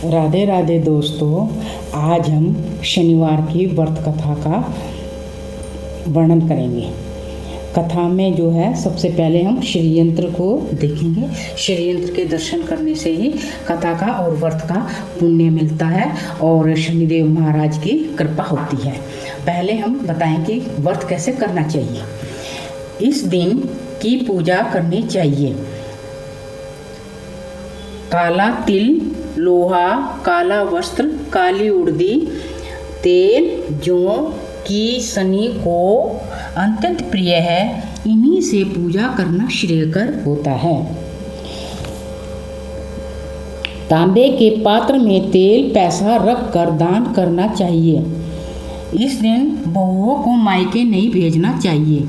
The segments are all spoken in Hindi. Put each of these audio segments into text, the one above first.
राधे राधे दोस्तों, आज हम शनिवार की व्रत कथा का वर्णन करेंगे। कथा में जो है सबसे पहले हम श्रीयंत्र को देखेंगे। श्रीयंत्र के दर्शन करने से ही कथा का और व्रत का पुण्य मिलता है और शनिदेव महाराज की कृपा होती है। पहले हम बताएं कि व्रत कैसे करना चाहिए। इस दिन की पूजा करनी चाहिए। काला तिल, लोहा, काला वस्त्र, काली उड़दी, तेल, जौ की शनि को अत्यंत प्रिय है। इन्हीं से पूजा करना श्रेयकर होता है। तांबे के पात्र में तेल पैसा रख कर दान करना चाहिए। इस दिन बहुओं को मायके नहीं भेजना चाहिए।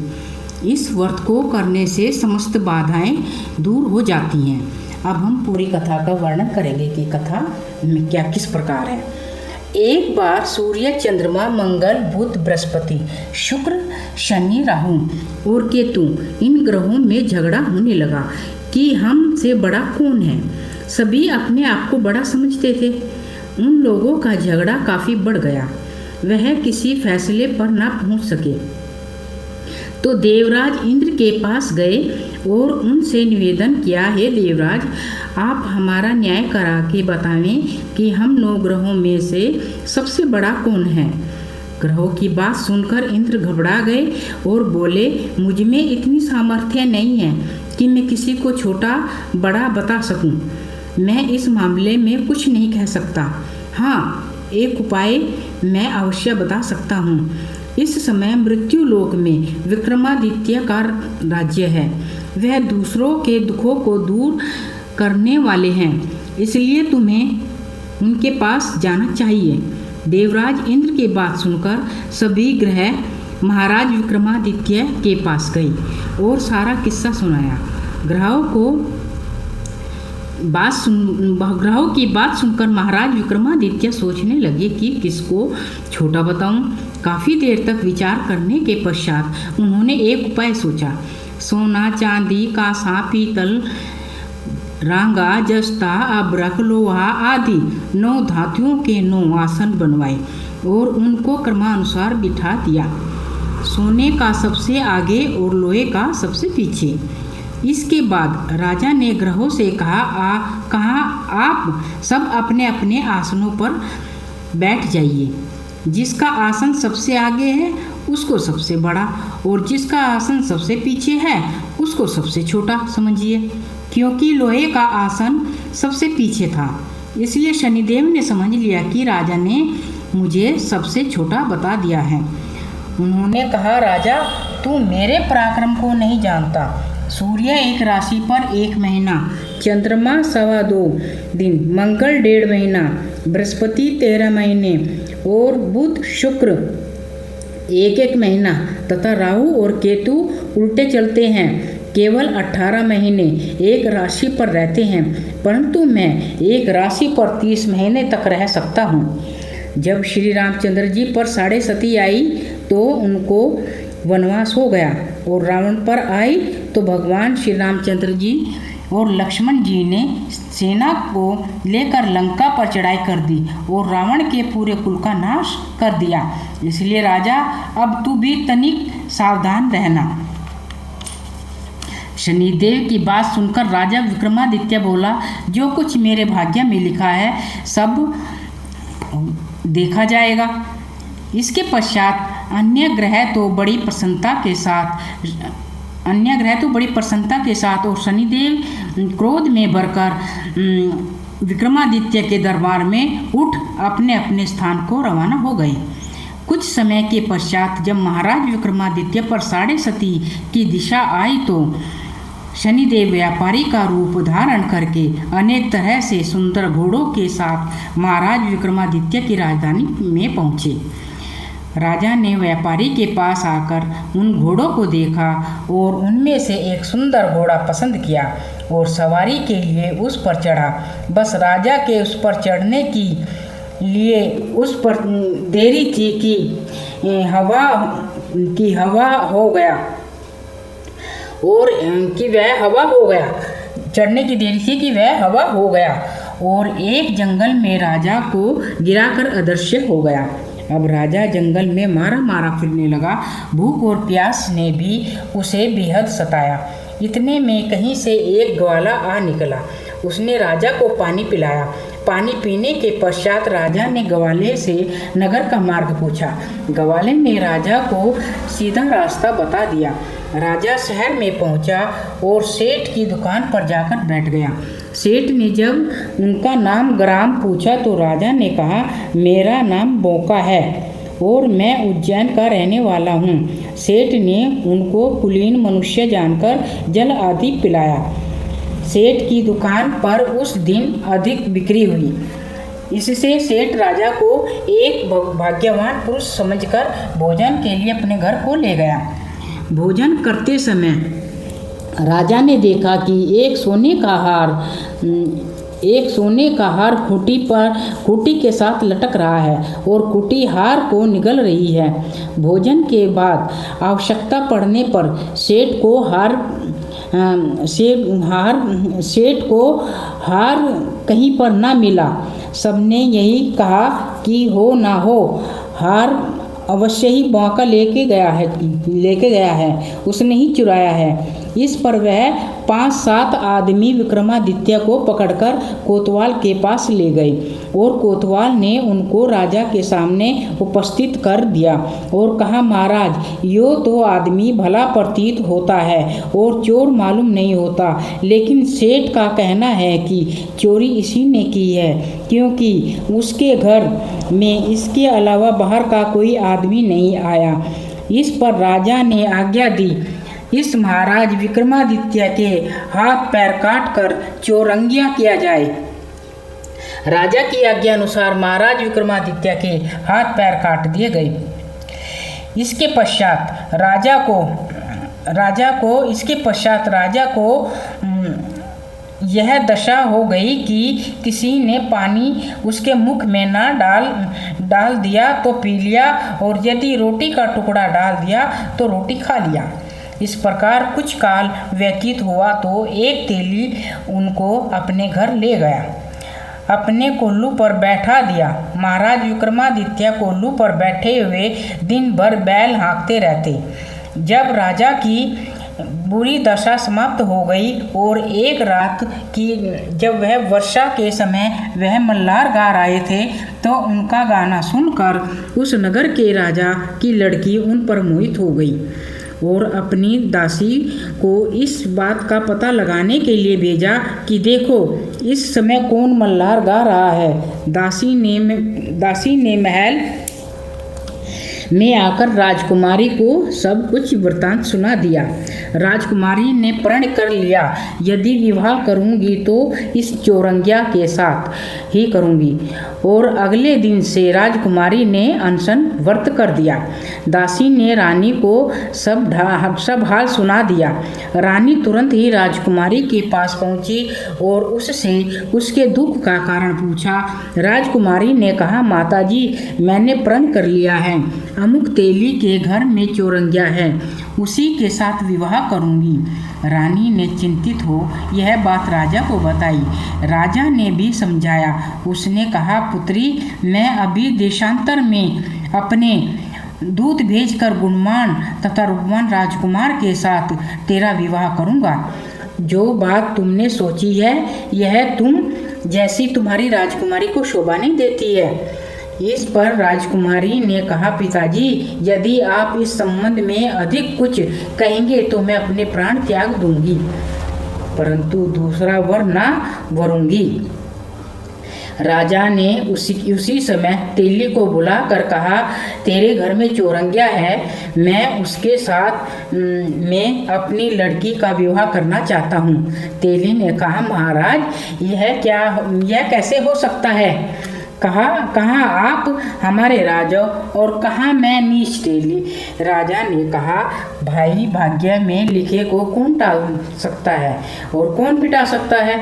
इस व्रत को करने से समस्त बाधाएं दूर हो जाती हैं। अब हम पूरी कथा का वर्णन करेंगे कि कथा में क्या किस प्रकार है। एक बार सूर्य, चंद्रमा, मंगल, बुध, बृहस्पति, शुक्र, शनि, राहु और केतु इन ग्रहों में झगड़ा होने लगा कि हमसे बड़ा कौन है। सभी अपने आप को बड़ा समझते थे। उन लोगों का झगड़ा काफ़ी बढ़ गया। वह किसी फैसले पर ना पहुंच सके तो देवराज इंद्र के पास गए और उनसे निवेदन किया, हे देवराज, आप हमारा न्याय करा के बतावें कि हम 9 ग्रहों में से सबसे बड़ा कौन है। ग्रहों की बात सुनकर इंद्र घबरा गए और बोले, मुझ में इतनी सामर्थ्य नहीं है कि मैं किसी को छोटा बड़ा बता सकूं। मैं इस मामले में कुछ नहीं कह सकता। हाँ, एक उपाय मैं अवश्य बता सकता हूँ। इस समय मृत्यु लोक में विक्रमादित्य का राज्य है। वह दूसरों के दुखों को दूर करने वाले हैं, इसलिए तुम्हें उनके पास जाना चाहिए। देवराज इंद्र की बात सुनकर सभी ग्रह महाराज विक्रमादित्य के पास गए और सारा किस्सा सुनाया। ग्रहों की बात सुनकर महाराज विक्रमादित्य सोचने लगे कि किसको छोटा बताऊं। काफ़ी देर तक विचार करने के पश्चात उन्होंने एक उपाय सोचा। सोना, चांदी, कांसा, पीतल, रांगा, जस्ता, अब्रक, लोहा आदि 9 धातुओं के 9 आसन बनवाए और उनको क्रमानुसार बिठा दिया। सोने का सबसे आगे और लोहे का सबसे पीछे। इसके बाद राजा ने ग्रहों से कहा आप सब अपने अपने आसनों पर बैठ जाइए। जिसका आसन सबसे आगे है उसको सबसे बड़ा और जिसका आसन सबसे पीछे है उसको सबसे छोटा समझिए। क्योंकि लोहे का आसन सबसे पीछे था, इसलिए शनिदेव ने समझ लिया कि राजा ने मुझे सबसे छोटा बता दिया है। उन्होंने कहा, राजा, तू मेरे पराक्रम को नहीं जानता। सूर्य एक राशि पर 1 महीना, चंद्रमा 2.25 दिन, मंगल 1.5 महीना, बृहस्पति 13 महीने और बुध शुक्र 1 महीना तथा राहु और केतु उल्टे चलते हैं। केवल 18 महीने एक राशि पर रहते हैं, परंतु मैं एक राशि पर 30 महीने तक रह सकता हूँ। जब श्री रामचंद्र जी पर 7.5 आई तो उनको वनवास हो गया और रावण पर आई तो भगवान श्री रामचंद्र जी और लक्ष्मण जी ने सेना को लेकर लंका पर चढ़ाई कर दी और रावण के पूरे कुल का नाश कर दिया। इसलिए राजा, अब तू भी तनिक सावधान रहना। शनिदेव की बात सुनकर राजा विक्रमादित्य बोला, जो कुछ मेरे भाग्य में लिखा है सब देखा जाएगा। इसके पश्चात अन्य ग्रह तो बड़ी प्रसन्नता के साथ और शनिदेव क्रोध में भरकर विक्रमादित्य के दरबार में उठ अपने अपने स्थान को रवाना हो गए। कुछ समय के पश्चात जब महाराज विक्रमादित्य पर 7.5 की दिशा आई तो शनिदेव व्यापारी का रूप धारण करके अनेक तरह से सुंदर घोड़ों के साथ महाराज विक्रमादित्य की राजधानी में पहुँचे। राजा ने व्यापारी के पास आकर उन घोड़ों को देखा और उनमें से एक सुंदर घोड़ा पसंद किया और सवारी के लिए उस पर चढ़ा। बस राजा के उस पर चढ़ने की लिए उस पर देरी थी कि हवा हो गया और कि वह हवा हो गया। चढ़ने की देरी थी कि वह हवा हो गया और एक जंगल में राजा को गिराकर अदृश्य हो गया। अब राजा जंगल में मारा मारा फिरने लगा। भूख और प्यास ने भी उसे बेहद सताया। इतने में कहीं से एक ग्वाला आ निकला। उसने राजा को पानी पिलाया। पानी पीने के पश्चात राजा ने ग्वाले से नगर का मार्ग पूछा। ग्वाले ने राजा को सीधा रास्ता बता दिया। राजा शहर में पहुंचा और सेठ की दुकान पर जाकर बैठ गया। सेठ ने जब उनका नाम ग्राम पूछा तो राजा ने कहा, मेरा नाम बोका है और मैं उज्जैन का रहने वाला हूँ। सेठ ने उनको कुलीन मनुष्य जानकर जल आदि पिलाया। सेठ की दुकान पर उस दिन अधिक बिक्री हुई। इससे सेठ राजा को एक भाग्यवान पुरुष समझकर भोजन के लिए अपने घर को ले गया। भोजन करते समय राजा ने देखा कि एक सोने का हार खूंटी के साथ लटक रहा है और खूंटी हार को निगल रही है। भोजन के बाद आवश्यकता पड़ने पर सेठ को हार कहीं पर ना मिला। सबने यही कहा कि हो ना हो हार अवश्य ही मौका लेके गया है, उसने ही चुराया है। इस पर वह 5-7 आदमी विक्रमादित्य को पकड़कर कोतवाल के पास ले गए और कोतवाल ने उनको राजा के सामने उपस्थित कर दिया और कहा, महाराज, यो तो आदमी भला प्रतीत होता है और चोर मालूम नहीं होता, लेकिन सेठ का कहना है कि चोरी इसी ने की है, क्योंकि उसके घर में इसके अलावा बाहर का कोई आदमी नहीं आया। इस पर राजा ने आज्ञा दी, इस महाराज विक्रमादित्य के हाथ पैर काट कर चौरंगिया किया जाए। राजा की आज्ञा अनुसार महाराज विक्रमादित्य के हाथ पैर काट दिए गए। इसके पश्चात राजा को यह दशा हो गई कि किसी ने पानी उसके मुख में ना डाल दिया तो पी लिया, और यदि रोटी का टुकड़ा डाल दिया तो रोटी खा लिया। इस प्रकार कुछ काल व्यतीत हुआ तो एक तेली उनको अपने घर ले गया, अपने कोल्लू पर बैठा दिया। महाराज विक्रमादित्य कोल्लू पर बैठे हुए दिन भर बैल हाँकते रहते। जब राजा की बुरी दशा समाप्त हो गई और एक रात की जब वह वर्षा के समय वह मल्हार गा रहे थे, तो उनका गाना सुनकर उस नगर के राजा की लड़की उन पर मोहित हो गई और अपनी दासी को इस बात का पता लगाने के लिए भेजा कि देखो इस समय कौन मल्हार गा रहा है। दासी ने महल में आकर राजकुमारी को सब कुछ वृत्तांत सुना दिया। राजकुमारी ने प्रण कर लिया, यदि विवाह करूंगी तो इस चौरंगिया के साथ ही करूंगी, और अगले दिन से राजकुमारी ने अनशन व्रत कर दिया। दासी ने रानी को सब हाल सुना दिया। रानी तुरंत ही राजकुमारी के पास पहुंची और उससे उसके दुख का कारण पूछा। राजकुमारी ने कहा, माताजी, मैंने प्रण कर लिया है, अमुक तेली के घर में चौरंगिया है, उसी के साथ विवाह करूंगी। रानी ने चिंतित हो यह बात राजा को बताई। राजा ने भी समझाया। उसने कहा, पुत्री, मैं अभी देशांतर में अपने दूत भेजकर गुणवान तथा रूपवान राजकुमार के साथ तेरा विवाह करूंगा। जो बात तुमने सोची है यह तुम जैसी तुम्हारी राजकुमारी को शोभा नहीं देती है। इस पर राजकुमारी ने कहा, पिताजी, यदि आप इस संबंध में अधिक कुछ कहेंगे तो मैं अपने प्राण त्याग दूंगी, परंतु दूसरा वर ना वरूंगी। राजा ने उसी समय तेली को बुलाकर कहा, तेरे घर में चौरंगिया है, मैं उसके साथ मैं अपनी लड़की का विवाह करना चाहता हूँ। तेली ने कहा, महाराज, यह कैसे हो सकता है? कहाँ आप हमारे राजा और कहाँ मैं नीच तेली। राजा ने कहा, भाई, भाग्य में लिखे को कौन टाल सकता है और कौन मिटा सकता है?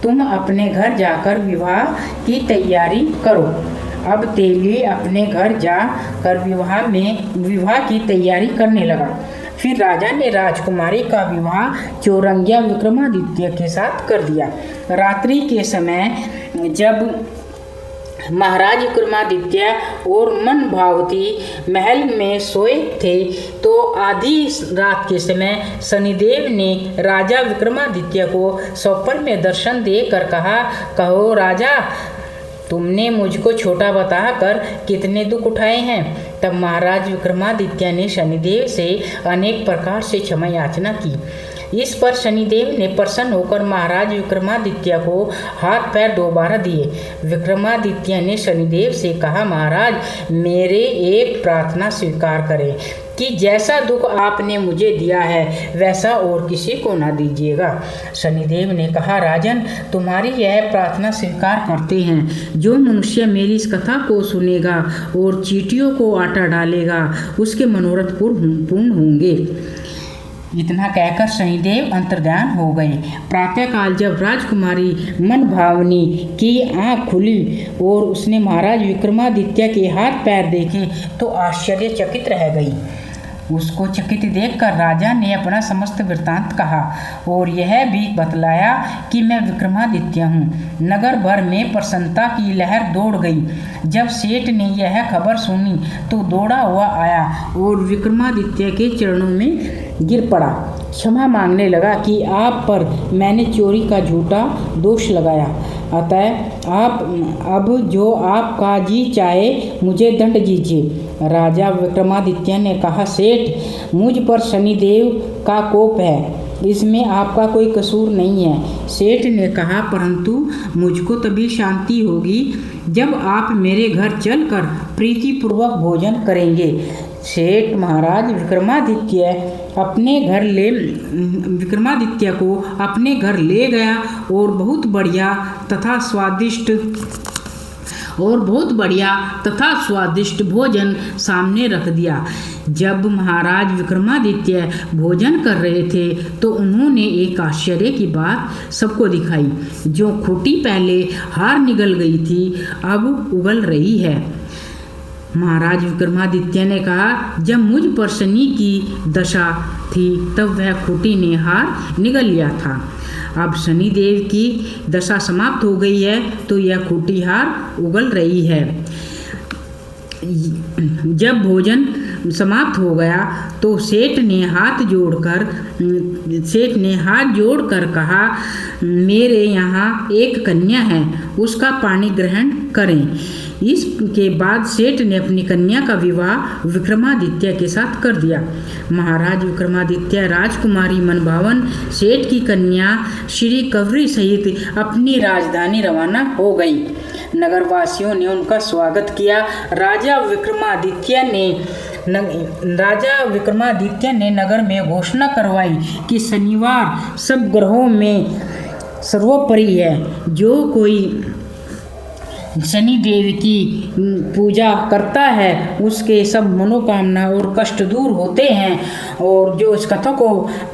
तुम अपने घर जाकर विवाह की तैयारी करो। अब तेली अपने घर जाकर विवाह की तैयारी करने लगा। फिर राजा ने राजकुमारी का विवाह चौरंगिया विक्रमादित्य के साथ कर दिया। रात्रि के समय जब महाराज विक्रमादित्य और मनभावती महल में सोए थे तो आधी रात के समय शनिदेव ने राजा विक्रमादित्य को स्वप्न में दर्शन देकर कहा, कहो राजा, तुमने मुझको छोटा बताकर कितने दुख उठाए हैं। तब महाराज विक्रमादित्य ने शनिदेव से अनेक प्रकार से क्षमा याचना की। इस पर शनिदेव ने प्रसन्न होकर महाराज विक्रमादित्य को हाथ पैर दोबारा दिए। विक्रमादित्य ने शनिदेव से कहा, महाराज, मेरे एक प्रार्थना स्वीकार करें कि जैसा दुख आपने मुझे दिया है वैसा और किसी को ना दीजिएगा। शनिदेव ने कहा, राजन, तुम्हारी यह प्रार्थना स्वीकार करते हैं। जो मनुष्य मेरी इस कथा को सुनेगा और चींटियों को आटा डालेगा उसके मनोरथ पूर्ण होंगे। इतना कहकर शनिदेव अंतर्ध्यान हो गए। प्रातःकाल जब राजकुमारी मनभावनी की आँख खुली और उसने महाराज विक्रमादित्य के हाथ पैर देखे तो आश्चर्यचकित रह गई। उसको चकित देखकर राजा ने अपना समस्त वृत्तांत कहा और यह भी बतलाया कि मैं विक्रमादित्य हूँ। नगर भर में प्रसन्नता की लहर दौड़ गई। जब सेठ ने यह खबर सुनी तो दौड़ा हुआ आया और विक्रमादित्य के चरणों में गिर पड़ा। क्षमा मांगने लगा कि आप पर मैंने चोरी का झूठा दोष लगाया, अतः आप अब जो आपका जी चाहे मुझे दंड दीजिए। राजा विक्रमादित्य ने कहा, सेठ, मुझ पर शनिदेव का कोप है, इसमें आपका कोई कसूर नहीं है। सेठ ने कहा, परंतु मुझको तभी शांति होगी जब आप मेरे घर चलकर प्रीतिपूर्वक भोजन करेंगे। सेठ महाराज विक्रमादित्य को अपने घर ले गया और बहुत बढ़िया तथा स्वादिष्ट भोजन सामने रख दिया। जब महाराज विक्रमादित्य भोजन कर रहे थे तो उन्होंने एक आश्चर्य की बात सबको दिखाई। जो खूंटी पहले हार निगल गई थी अब उगल रही है। महाराज विक्रमादित्य ने कहा, जब मुझ पर शनि की दशा थी तब वह खूंटी ने हार निगल लिया था। अब शनिदेव की दशा समाप्त हो गई है तो यह खूंटी हार उगल रही है। जब भोजन समाप्त हो गया तो सेठ ने हाथ जोड़कर कहा, मेरे यहाँ एक कन्या है, उसका पाणी ग्रहण करें। इसके बाद सेठ ने अपनी कन्या का विवाह विक्रमादित्य के साथ कर दिया। महाराज विक्रमादित्य राजकुमारी मनभावन सेठ की कन्या श्री कवरी सहित अपनी राजधानी रवाना हो गई। नगरवासियों ने उनका स्वागत किया। राजा विक्रमादित्य ने नगर में घोषणा करवाई कि शनिवार सब ग्रहों में सर्वोपरि है। जो कोई शनिदेव की पूजा करता है उसके सब मनोकामना और कष्ट दूर होते हैं और जो इस कथा को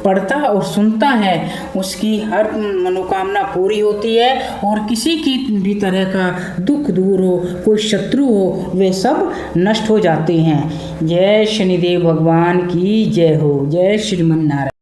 पढ़ता और सुनता है उसकी हर मनोकामना पूरी होती है और किसी की भी तरह का दुख दूर हो, कोई शत्रु हो, वे सब नष्ट हो जाते हैं। जय शनिदेव भगवान की जय हो। जय श्रीमन नारायण।